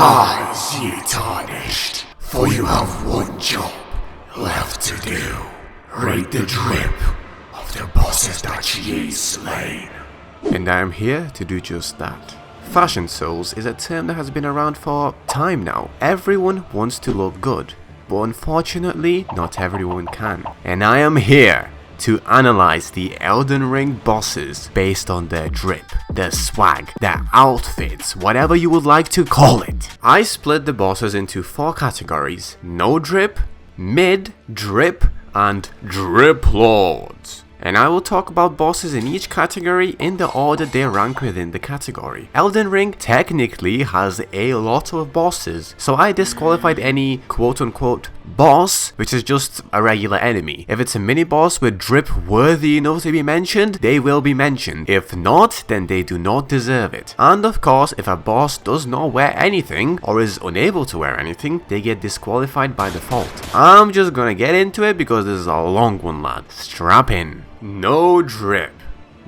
Rise, ye Tarnished, for you have one job left to do. Rate the drip of the bosses that ye slain. And I am here to do just that. Fashion souls is a term that has been around for time now. Everyone wants to look good, but unfortunately not everyone can. And I am here to analyze the Elden Ring bosses based on their drip, their swag, their outfits, whatever you would like to call it. I split the bosses into 4 categories: no drip, mid, drip, and drip lords. And I will talk about bosses in each category in the order they rank within the category. Elden Ring technically has a lot of bosses, so I disqualified any quote-unquote boss, which is just a regular enemy. If it's a mini boss with drip worthy enough to be mentioned, they will be mentioned. If not, then they do not deserve it. And of course, if a boss does not wear anything or is unable to wear anything, they get disqualified by default. I'm just gonna get into it because this is a long one, lad. Strap in. No drip.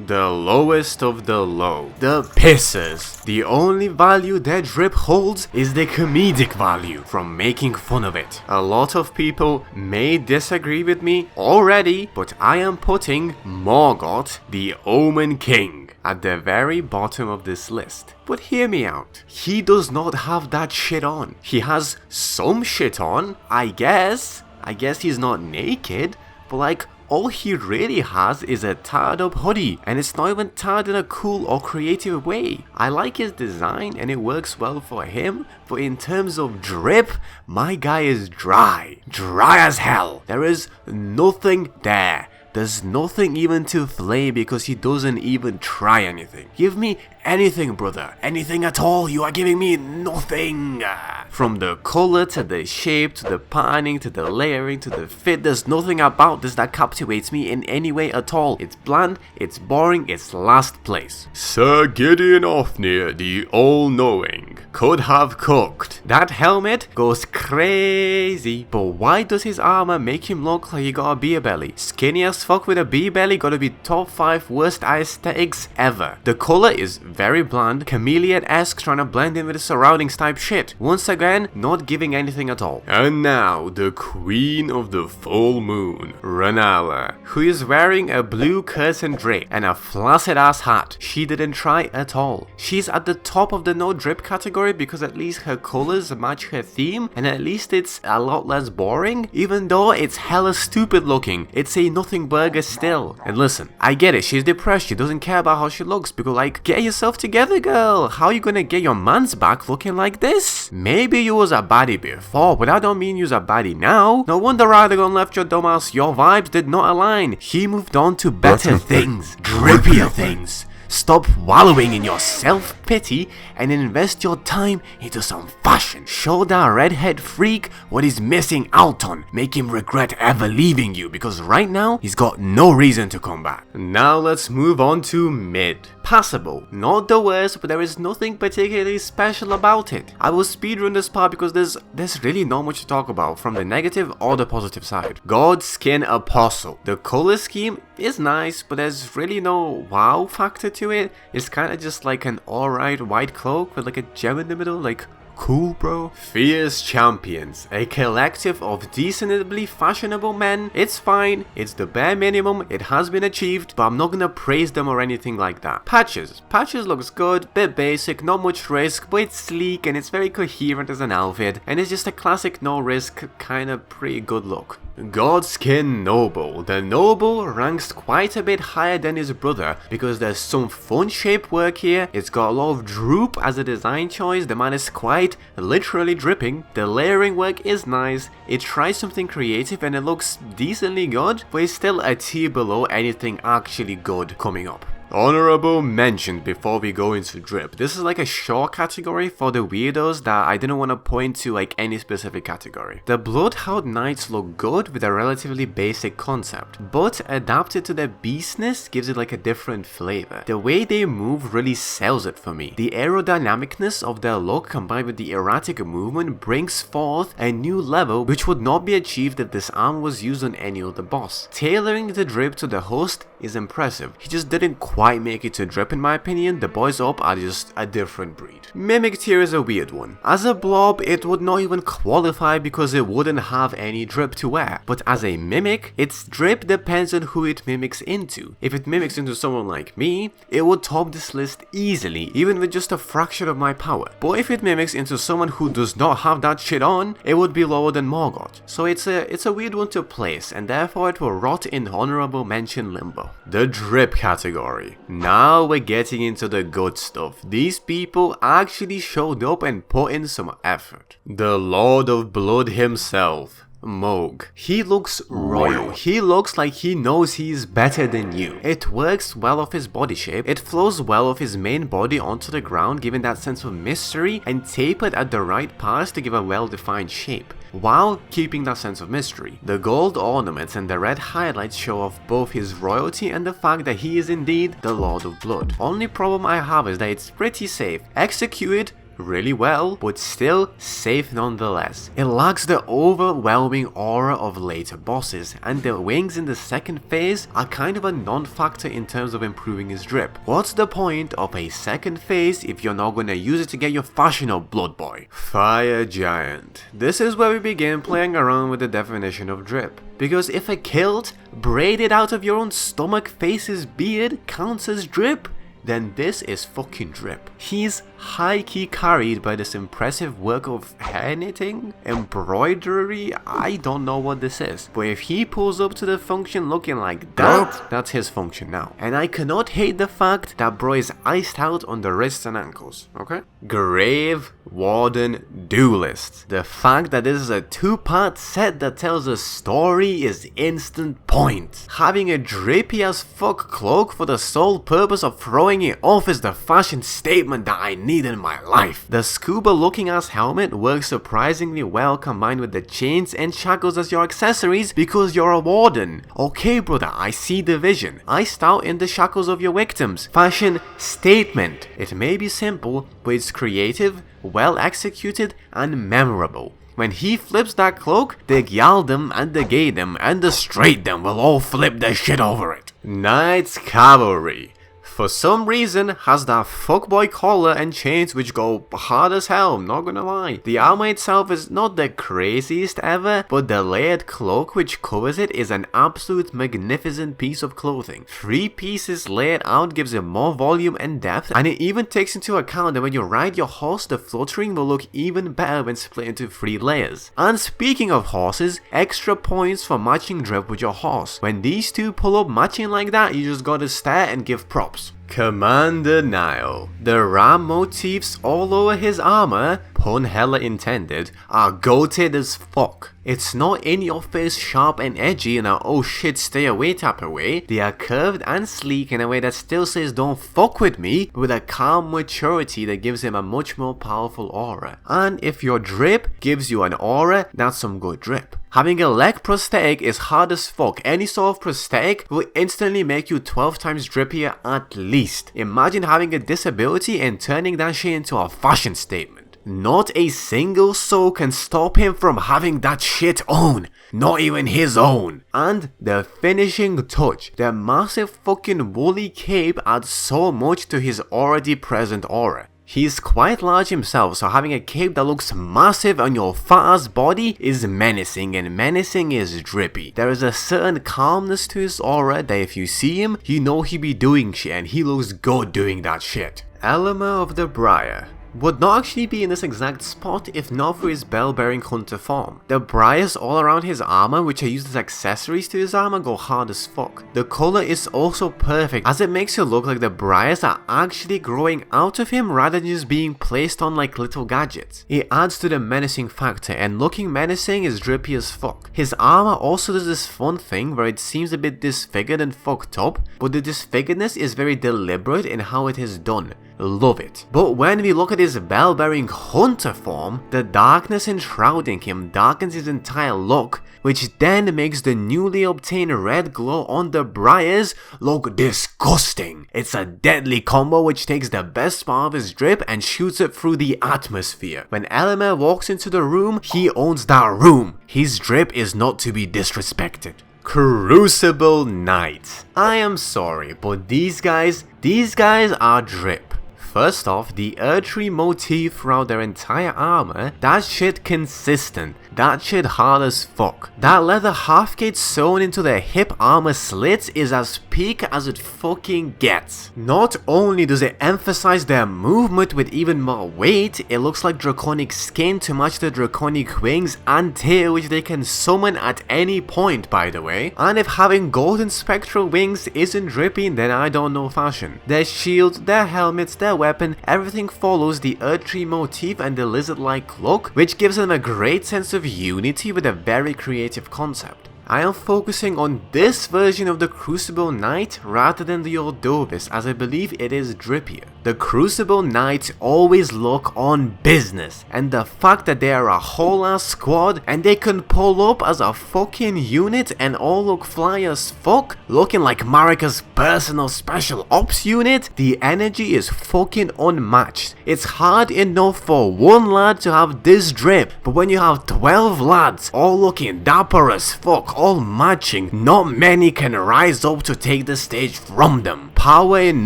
The lowest of the low. The pissers. The only value their drip holds is the comedic value from making fun of it. A lot of people may disagree with me already, but I am putting Morgoth, the Omen King, at the very bottom of this list. But hear me out. He does not have that shit on. He has some shit on, I guess. I guess he's not naked, but like, all he really has is a tarred up hoodie, and it's not even tarred in a cool or creative way. I like his design and it works well for him, but in terms of drip, my guy is dry. Dry as hell. There is nothing there. There's nothing even to flame because he doesn't even try anything. Give me anything, brother. Anything at all. You are giving me nothing. From the color to the shape to the patterning to the layering to the fit, there's nothing about this that captivates me in any way at all. It's bland, it's boring, it's last place. Sir Gideon Ofnir, the all-knowing, could have cooked. That helmet goes crazy, but why does his armor make him look like he got a beer belly? Skinny as fuck with a beer belly, gotta be top 5 worst aesthetics ever. The color is very bland, chameleon-esque, trying to blend in with the surroundings type shit. Once again, not giving anything at all. And now, the queen of the full moon, Renala, who is wearing a blue curtain drape and a flaccid ass hat. She didn't try at all. She's at the top of the no drip category because at least her colors match her theme, and at least it's a lot less boring, even though it's hella stupid looking. It's a nothing burger still. And listen, I get it, she's depressed, she doesn't care about how she looks, because like, get yourself together, girl. How you gonna get your man's back looking like this? Maybe you was a baddie before, but that don't mean you's a baddie now. No wonder Radagon left your dumbass. Your vibes did not align. He moved on to better things, drippier things. Stop wallowing in your self-pity and invest your time into some fashion. Show that redhead freak what he's missing out on. Make him regret ever leaving you, because right now he's got no reason to come back. Now let's move on to mid. Passable. Not the worst, but there is nothing particularly special about it. I will speedrun this part because there's really not much to talk about from the negative or the positive side. Godskin Apostle. The color scheme is nice, but there's really no wow factor to it. It's kind of just like an alright white cloak with like a gem in the middle, like, cool, bro. Fierce Champions, a collective of decently fashionable men. It's fine, it's the bare minimum, it has been achieved, but I'm not gonna praise them or anything like that. Patches looks good, bit basic, not much risk, but it's sleek and it's very coherent as an outfit, and it's just a classic no risk, kinda pretty good look. Godskin Noble. The Noble ranks quite a bit higher than his brother because there's some fun shape work here. It's got a lot of droop as a design choice. The man is quite literally dripping. The layering work is nice. It tries something creative and it looks decently good, but it's still a tier below anything actually good coming up. Honorable mention before we go into drip. This is like a short category for the weirdos that I didn't want to point to like any specific category. The Bloodhound Knights look good with a relatively basic concept, but adapted to their beastness gives it like a different flavor. The way they move really sells it for me. The aerodynamicness of their look combined with the erratic movement brings forth a new level which would not be achieved if this armor was used on any other boss. Tailoring the drip to the host is impressive. He just didn't quite quite make it to drip in my opinion. The boys up are just a different breed. Mimic tier is a weird one. As a blob, it would not even qualify because it wouldn't have any drip to wear. But as a mimic, its drip depends on who it mimics into. If it mimics into someone like me, it would top this list easily, even with just a fraction of my power. But if it mimics into someone who does not have that shit on, it would be lower than Morgoth. So it's a weird one to place, and therefore it will rot in honorable mention limbo. The drip category. Now we're getting into the good stuff. These people actually showed up and put in some effort. The Lord of Blood himself, Moog. He looks royal. He looks like he knows he's better than you. It works well off his body shape. It flows well off his main body onto the ground, giving that sense of mystery, and tapered at the right parts to give a well-defined shape, while keeping that sense of mystery. The gold ornaments and the red highlights show off both his royalty and the fact that he is indeed the Lord of Blood. Only problem I have is that it's pretty safe. Executed really well, but still safe nonetheless. It lacks the overwhelming aura of later bosses, and the wings in the second phase are kind of a non-factor in terms of improving his drip. What's the point of a second phase if you're not going to use it to get your fashion of Blood Boy? Fire Giant. This is where we begin playing around with the definition of drip. Because if a kilt braided out of your own stomach face's beard counts as drip, then this is fucking drip. He's high-key carried by this impressive work of hair knitting, embroidery, I don't know what this is. But if he pulls up to the function looking like that, that's his function now. And I cannot hate the fact that bro is iced out on the wrists and ankles, okay? Grave Warden Duelist. The fact that this is a two-part set that tells a story is instant point. Having a drippy as fuck cloak for the sole purpose of throwing it off is the fashion statement that I need in my life. The scuba looking ass helmet works surprisingly well combined with the chains and shackles as your accessories because you're a warden. Okay brother, I see the vision. Iced out in the shackles of your victims. Fashion statement. It may be simple, but it's creative, well executed, and memorable. When he flips that cloak, the gyaldom and the gaydom and the straightdom will all flip their shit over it. Knights Cavalry. For some reason, has that fuckboy collar and chains which go hard as hell, not gonna lie. The armor itself is not the craziest ever, but the layered cloak which covers it is an absolute magnificent piece of clothing. 3 pieces layered out gives it more volume and depth, and it even takes into account that when you ride your horse, the fluttering will look even better when split into 3 layers. And speaking of horses, extra points for matching drip with your horse. When these two pull up matching like that, you just gotta stare and give props. Commander Nile. The ram motifs all over his armor, pun hella intended, are goated as fuck. It's not in your face sharp and edgy in a oh shit stay away type of way. They are curved and sleek in a way that still says don't fuck with me, with a calm maturity that gives him a much more powerful aura. And if your drip gives you an aura, that's some good drip. Having a leg prosthetic is hard as fuck. Any sort of prosthetic will instantly make you 12 times drippier at least. Imagine having a disability and turning that shit into a fashion statement. Not a single soul can stop him from having that shit on. Not even his own. And the finishing touch. The massive fucking woolly cape adds so much to his already present aura. He's quite large himself, so having a cape that looks massive on your fat ass body is menacing, and menacing is drippy. There is a certain calmness to his aura that if you see him, you know he be doing shit and he looks good doing that shit. Elmer of the Briar would not actually be in this exact spot if not for his bell-bearing hunter form. The briars all around his armor, which are used as accessories to his armor, go hard as fuck. The color is also perfect as it makes it look like the briars are actually growing out of him rather than just being placed on like little gadgets. It adds to the menacing factor, and looking menacing is drippy as fuck. His armor also does this fun thing where it seems a bit disfigured and fucked up, but the disfiguredness is very deliberate in how it is done. Love it. But when we look at his bell-bearing hunter form, the darkness enshrouding him darkens his entire look, which then makes the newly obtained red glow on the briars look disgusting. It's a deadly combo which takes the best part of his drip and shoots it through the atmosphere. When Elmer walks into the room, he owns that room. His drip is not to be disrespected. Crucible Knight. I am sorry, but these guys are drip. First off, the Erdtree motif throughout their entire armor, that shit consistent. That shit hard as fuck. That leather half-gate sewn into their hip armor slits is as peak as it fucking gets. Not only does it emphasize their movement with even more weight, it looks like draconic skin to match the draconic wings and tail which they can summon at any point, by the way. And if having golden spectral wings isn't dripping, then I don't know fashion. Their shield, their helmets, their weapon, everything follows the Erdtree motif and the lizard-like look, which gives them a great sense of unity with a very creative concept. I am focusing on this version of the Crucible Knight rather than the Ordovis, as I believe it is drippier. The Crucible Knights always look on business, and the fact that they are a whole ass squad and they can pull up as a fucking unit and all look fly as fuck, looking like Marika's personal special ops unit, the energy is fucking unmatched. It's hard enough for one lad to have this drip, but when you have 12 lads all looking dapper as fuck, all matching, not many can rise up to take the stage from them. Power in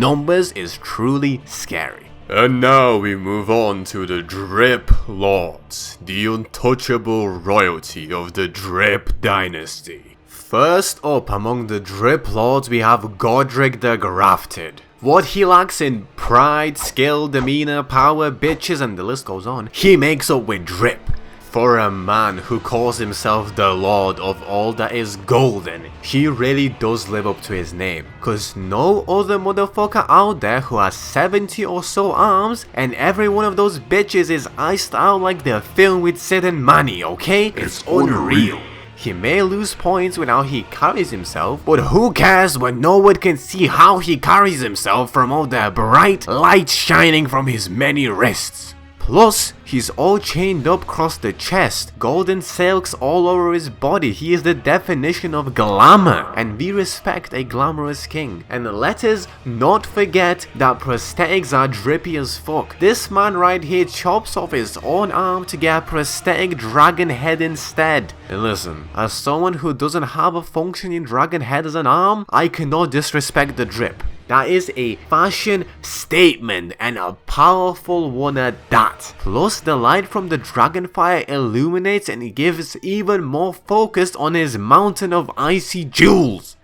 numbers is truly scary. And now we move on to the Drip Lords, the untouchable royalty of the Drip dynasty. First up among the Drip Lords we have Godric the Grafted. What he lacks in pride, skill, demeanor, power, bitches, and the list goes on, he makes up with drip. For a man who calls himself the Lord of all that is golden, he really does live up to his name. Cause no other motherfucker out there who has 70 or so arms, and every one of those bitches is iced out like the film with Sid and Manny, okay? It's unreal. He may lose points with how he carries himself, but who cares when no one can see how he carries himself from all the bright light shining from his many wrists. Plus, he's all chained up across the chest, golden silks all over his body. He is the definition of glamour, and we respect a glamorous king. And let us not forget that prosthetics are drippy as fuck. This man right here chops off his own arm to get a prosthetic dragon head instead. And listen, as someone who doesn't have a functioning dragon head as an arm, I cannot disrespect the drip. That is a fashion statement, and a powerful one at that. Plus, the light from the dragonfire illuminates and gives even more focus on his mountain of icy jewels.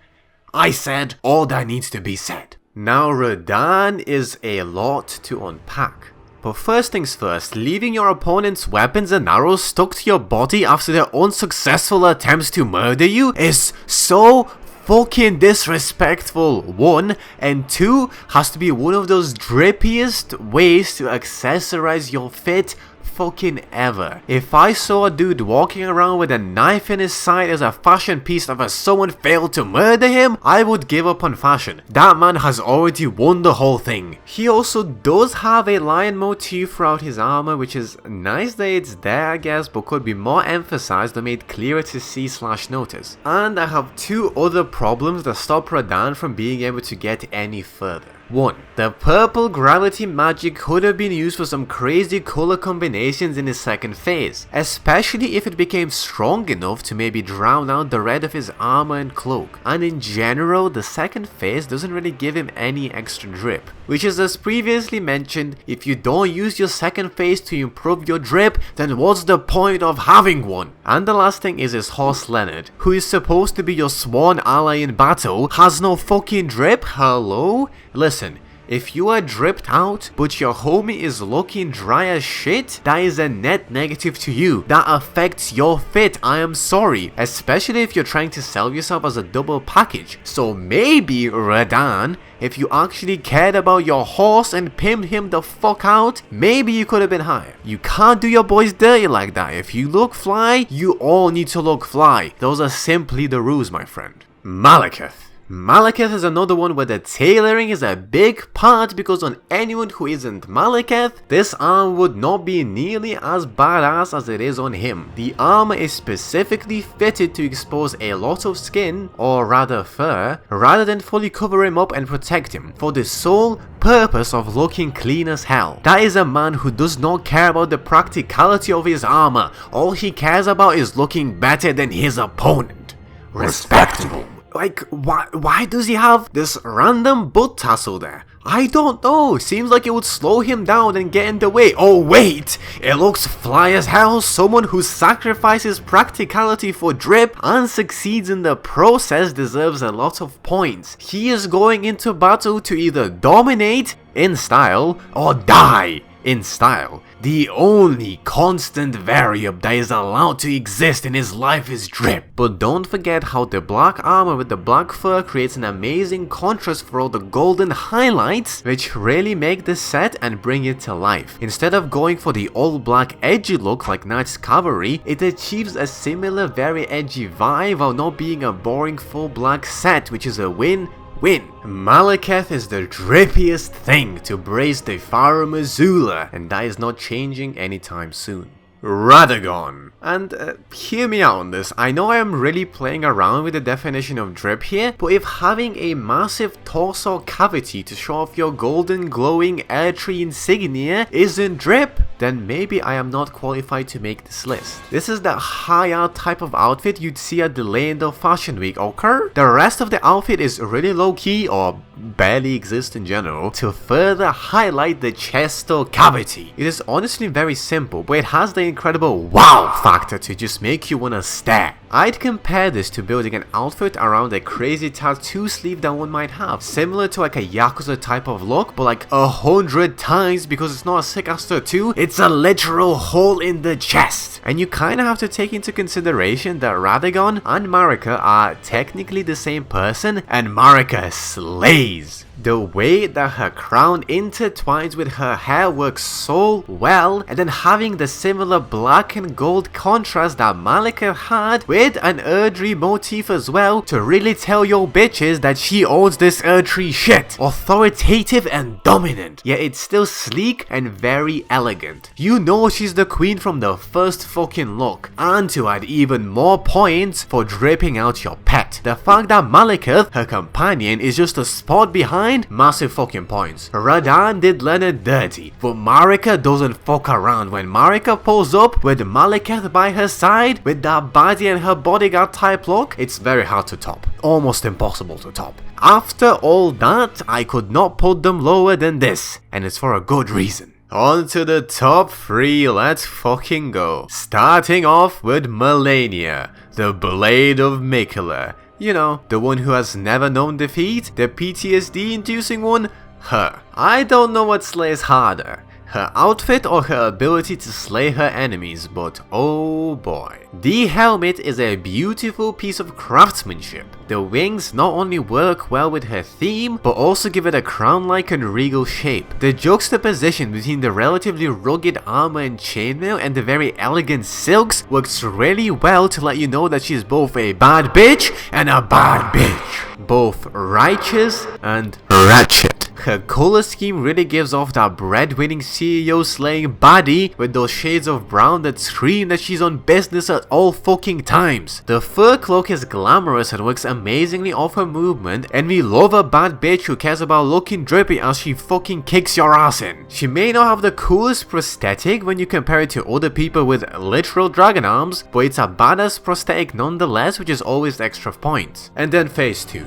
I said all that needs to be said. Now, Radahn is a lot to unpack. But first things first, leaving your opponent's weapons and arrows stuck to your body after their unsuccessful attempts to murder you is so fucking disrespectful, 1, and 2 has to be one of those drippiest ways to accessorize your fit fucking ever. If I saw a dude walking around with a knife in his side as a fashion piece after someone failed to murder him, I would give up on fashion. That man has already won the whole thing. He also does have a lion motif throughout his armor, which is nice that it's there, I guess, but could be more emphasized or made clearer to see / notice. And I have 2 other problems that stop Radahn from being able to get any further. 1. The purple gravity magic could have been used for some crazy color combinations in his second phase, especially if it became strong enough to maybe drown out the red of his armor and cloak. And in general, the second phase doesn't really give him any extra drip, which is, as previously mentioned, if you don't use your second phase to improve your drip, then what's the point of having one? And the last thing is his horse Leonard, who is supposed to be your sworn ally in battle, has no fucking drip. Hello? Listen, if you are dripped out, but your homie is looking dry as shit, that is a net negative to you. That affects your fit, I am sorry. Especially if you're trying to sell yourself as a double package. So maybe, Radahn, if you actually cared about your horse and pimped him the fuck out, maybe you could have been higher. You can't do your boys dirty like that. If you look fly, you all need to look fly. Those are simply the rules, my friend. Malekith. Malekith is another one where the tailoring is a big part, because on anyone who isn't Malekith, this arm would not be nearly as badass as it is on him. The armor is specifically fitted to expose a lot of skin, or rather fur, rather than fully cover him up and protect him, for the sole purpose of looking clean as hell. That is a man who does not care about the practicality of his armor. All he cares about is looking better than his opponent. respectable. Like, why does he have this random butt tassel there? I don't know, seems like it would slow him down and get in the way. Oh wait, it looks fly as hell. Someone who sacrifices practicality for drip and succeeds in the process deserves a lot of points. He is going into battle to either dominate in style or die in style. The only constant variable that is allowed to exist in his life is drip. But don't forget how the black armor with the black fur creates an amazing contrast for all the golden highlights, which really make the set and bring it to life. Instead of going for the all black edgy look like Knight's Cavalry, it achieves a similar very edgy vibe while not being a boring full black set, which is a win. Malekith is the drippiest thing to brace the Varre Missoula, and that is not changing anytime soon. Radagon. And hear me out on this, I know I am really playing around with the definition of drip here, but if having a massive torso cavity to show off your golden glowing air tree insignia isn't drip, then maybe I am not qualified to make this list. This is the high art type of outfit you'd see at the Leyendorf Fashion Week occur. The rest of the outfit is really low key or barely exist in general to further highlight the chest or cavity. It is honestly very simple, but it has the incredible wow factor to just make you wanna stare. I'd compare this to building an outfit around a crazy tattoo sleeve that one might have, similar to like a Yakuza type of look, but like 100 times, because it's not a sick ass tattoo, it's a literal hole in the chest. And you kinda have to take into consideration that Radagon and Marika are technically the same person, and Marika slays. The way that her crown intertwines with her hair works so well, and then having the similar black and gold contrast that Malika had with an Erdtree motif as well to really tell your bitches that she owns this Erdtree shit. Authoritative and dominant, yet it's still sleek and very elegant. You know she's the queen from the first fucking look, and to add even more points for dripping out your pet, the fact that Malekith, her companion, is just a spot behind, massive fucking points. Radahn did Leonard dirty, but Marika doesn't fuck around. When Marika pulls up with Malekith by her side, with that body and her bodyguard type look, it's very hard to top. Almost impossible to top. After all that, I could not put them lower than this, and it's for a good reason. On to the top 3, let's fucking go. Starting off with Melania, the Blade of Mikula. You know, the one who has never known defeat, the PTSD inducing one, her. I don't know what slays harder, her outfit or her ability to slay her enemies, but oh boy. The helmet is a beautiful piece of craftsmanship. The wings not only work well with her theme, but also give it a crown-like and regal shape. The juxtaposition between the relatively rugged armor and chainmail and the very elegant silks works really well to let you know that she's both a bad bitch and a bad bitch. Both righteous and ratchet. Her color scheme really gives off that breadwinning CEO slaying body with those shades of brown that scream that she's on business at all fucking times. The fur cloak is glamorous and works amazingly off her movement, and we love a bad bitch who cares about looking drippy as she fucking kicks your ass in. She may not have the coolest prosthetic when you compare it to other people with literal dragon arms, but it's a badass prosthetic nonetheless, which is always extra points. And then phase 2.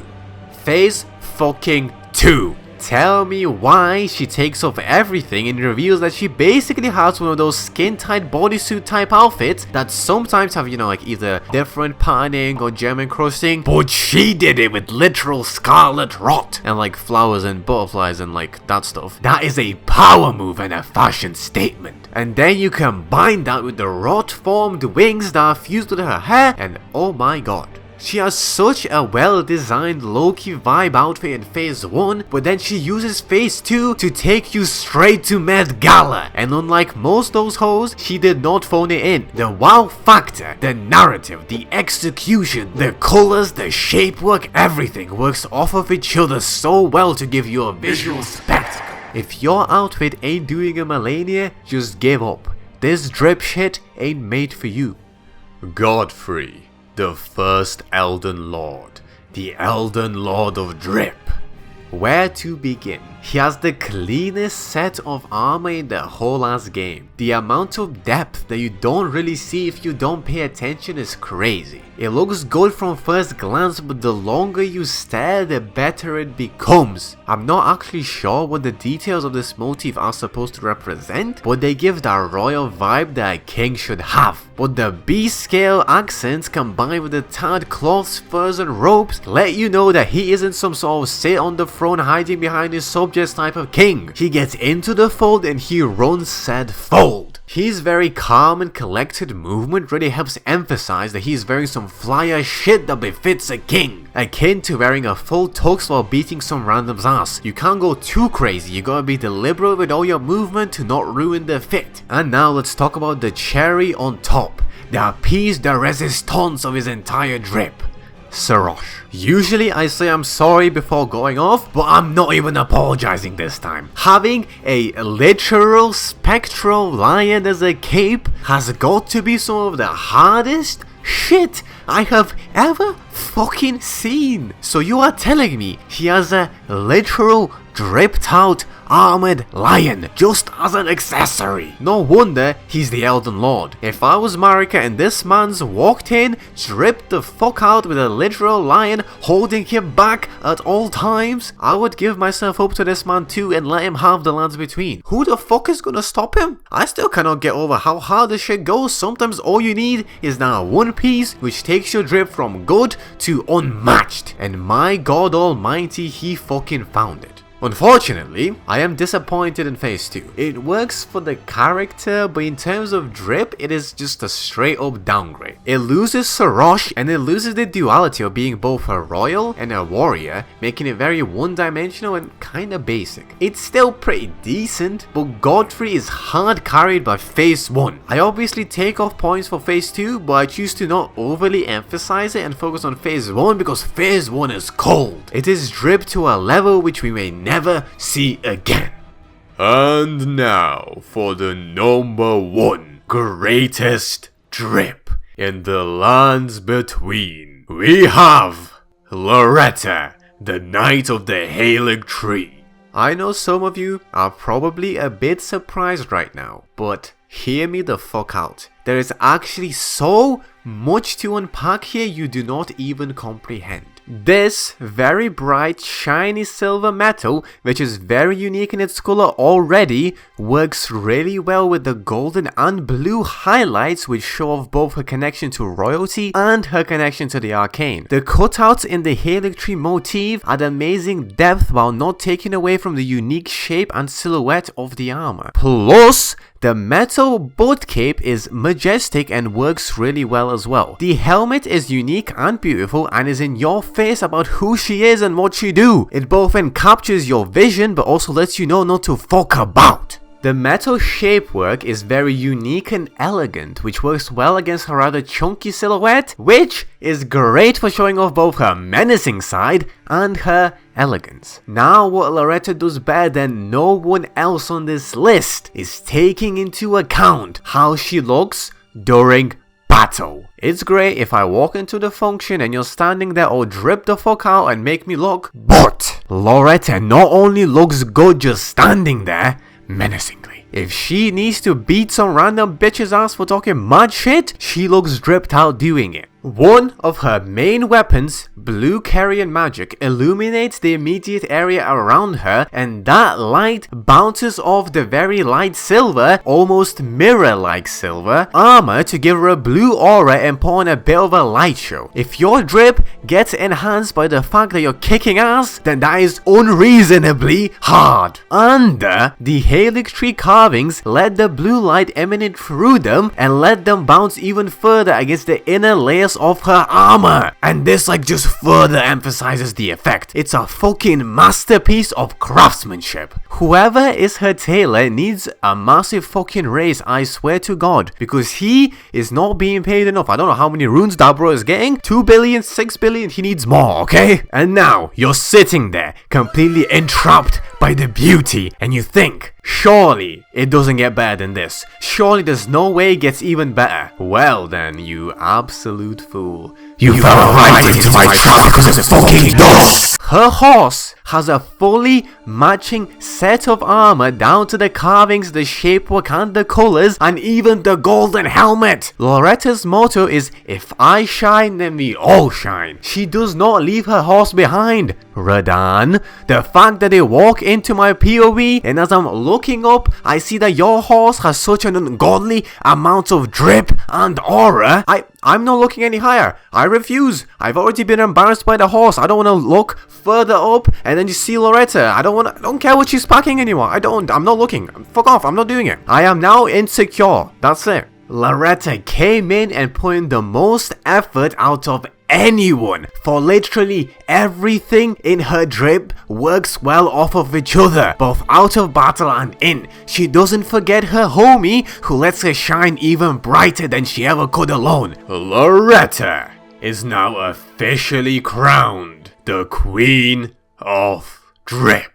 Phase fucking 2. Tell me why she takes off everything and reveals that she basically has one of those skin-tight bodysuit type outfits that sometimes have, you know, like either different patterning or gem encrusting, but she did it with literal scarlet rot and like flowers and butterflies and like that stuff. That is a power move and a fashion statement. And then you combine that with the rot formed wings that are fused with her hair, and oh my god. She has such a well-designed low-key vibe outfit in phase 1, but then she uses phase 2 to take you straight to Met Gala. And unlike most those hoes, she did not phone it in. The wow factor, the narrative, the execution, the colors, the shape work, everything works off of each other so well to give you a visual spectacle. If your outfit ain't doing a Melania, just give up. This drip shit ain't made for you. Godfrey, the first Elden Lord, the Elden Lord of Drip. Where to begin? He has the cleanest set of armor in the whole ass game. The amount of depth that you don't really see if you don't pay attention is crazy. It looks good from first glance, but the longer you stare, the better it becomes. I'm not actually sure what the details of this motif are supposed to represent, but they give that royal vibe that a king should have. But the B-scale accents combined with the tarred cloths, furs and robes let you know that he isn't some sort of sit on the throne hiding behind his subjects type of king. He gets into the fold and he runs said fold. His very calm and collected movement really helps emphasize that he's wearing some flyer shit that befits a king. Akin to wearing a full tux while beating some random's ass. You can't go too crazy, you gotta be deliberate with all your movement to not ruin the fit. And now let's talk about the cherry on top. The piece de resistance of his entire drip. Sarosh. Usually I say I'm sorry before going off, but I'm not even apologizing this time. Having a literal spectral lion as a cape has got to be some of the hardest shit I have ever fucking seen. So you are telling me he has a literal dripped out armored lion just as an accessory? No wonder he's the Elden Lord. If I was Marika and this man's walked in, dripped the fuck out with a literal lion holding him back at all times, I would give myself up to this man too and let him have the lands between. Who the fuck is gonna stop him? I still cannot get over how hard this shit goes. Sometimes all you need is now one piece which takes your drip from good to unmatched, and my god almighty, he fucking found it. Unfortunately, I am disappointed in phase 2. It works for the character, but in terms of drip, it is just a straight up downgrade. It loses Sarosh and it loses the duality of being both a royal and a warrior, making it very one-dimensional and kinda basic. It's still pretty decent, but Godfrey is hard carried by phase 1. I obviously take off points for phase 2, but I choose to not overly emphasize it and focus on phase 1 because phase 1 is cold. It is dripped to a level which we may never see again. And now for the number 1 greatest drip in the lands between. We have Loretta, the Knight of the Halig Tree. I know some of you are probably a bit surprised right now, but hear me the fuck out. There is actually so much to unpack here you do not even comprehend. This very bright shiny silver metal, which is very unique in its color already, works really well with the golden and blue highlights which show off both her connection to royalty and her connection to the arcane. The cutouts in the Halig Tree motif add amazing depth while not taking away from the unique shape and silhouette of the armor. Plus, the metal butt cape is majestic and works really well as well. The helmet is unique and beautiful and is in your face about who she is and what she do. It both then captures your vision but also lets you know not to fuck about. The metal shapework is very unique and elegant, which works well against her rather chunky silhouette, which is great for showing off both her menacing side and her elegance. Now what Loretta does better than no one else on this list is taking into account how she looks during battle. It's great if I walk into the function and you're standing there or drip the fuck out and make me look, but Loretta not only looks good just standing there, menacingly. If she needs to beat some random bitch's ass for talking mad shit, she looks dripped out doing it. One of her main weapons, Blue Carrion Magic, illuminates the immediate area around her, and that light bounces off the very light silver, almost mirror-like silver, armor to give her a blue aura and put on a bit of a light show. If your drip gets enhanced by the fact that you're kicking ass, then that is unreasonably hard. Under the Halig Tree carvings, let the blue light emanate through them and let them bounce even further against the inner layers of her armor, and this just further emphasizes the effect. It's a fucking masterpiece of craftsmanship. Whoever is her tailor needs a massive fucking raise, I swear to God, because he is not being paid enough. I don't know how many runes that bro is getting. 2 billion, 6 billion, he needs more, okay? And now you're sitting there completely entrapped by the beauty and you think, surely it doesn't get better than this. Surely there's no way it gets even better. Well then, you absolute fool. You fell right into my trap because it fucking does! Her horse has a fully matching set of armor down to the carvings, the shape Wakanda colors, and even the golden helmet. Loretta's motto is, if I shine, then we all shine. She does not leave her horse behind. Radan, the fact that they walk into my POV, and as I'm looking up, I see that your horse has such an ungodly amount of drip and aura. I'm not looking any higher. I refuse. I've already been embarrassed by the horse. I don't want to look further up and then you see Loretta. I don't care what she's packing anymore. I'm not looking. Fuck off. I'm not doing it. I am now insecure. That's it. Loretta came in and put in the most effort out of anyone, for literally everything in her drip works well off of each other, both out of battle and in. She doesn't forget her homie, who lets her shine even brighter than she ever could alone. Loretta is now officially crowned the Queen of Drip.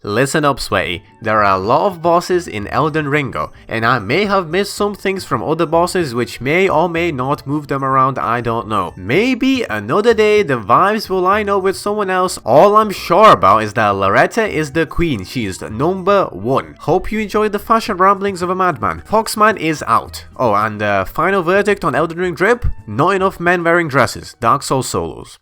Listen up, Sweaty. There are a lot of bosses in Elden Ringo, and I may have missed some things from other bosses which may or may not move them around, I don't know. Maybe another day the vibes will line up with someone else. All I'm sure about is that Loretta is the queen. She is the number one. Hope you enjoyed the fashion ramblings of a madman. Foxman is out. Oh, and final verdict on Elden Ring Drip? Not enough men wearing dresses. Dark Souls solos.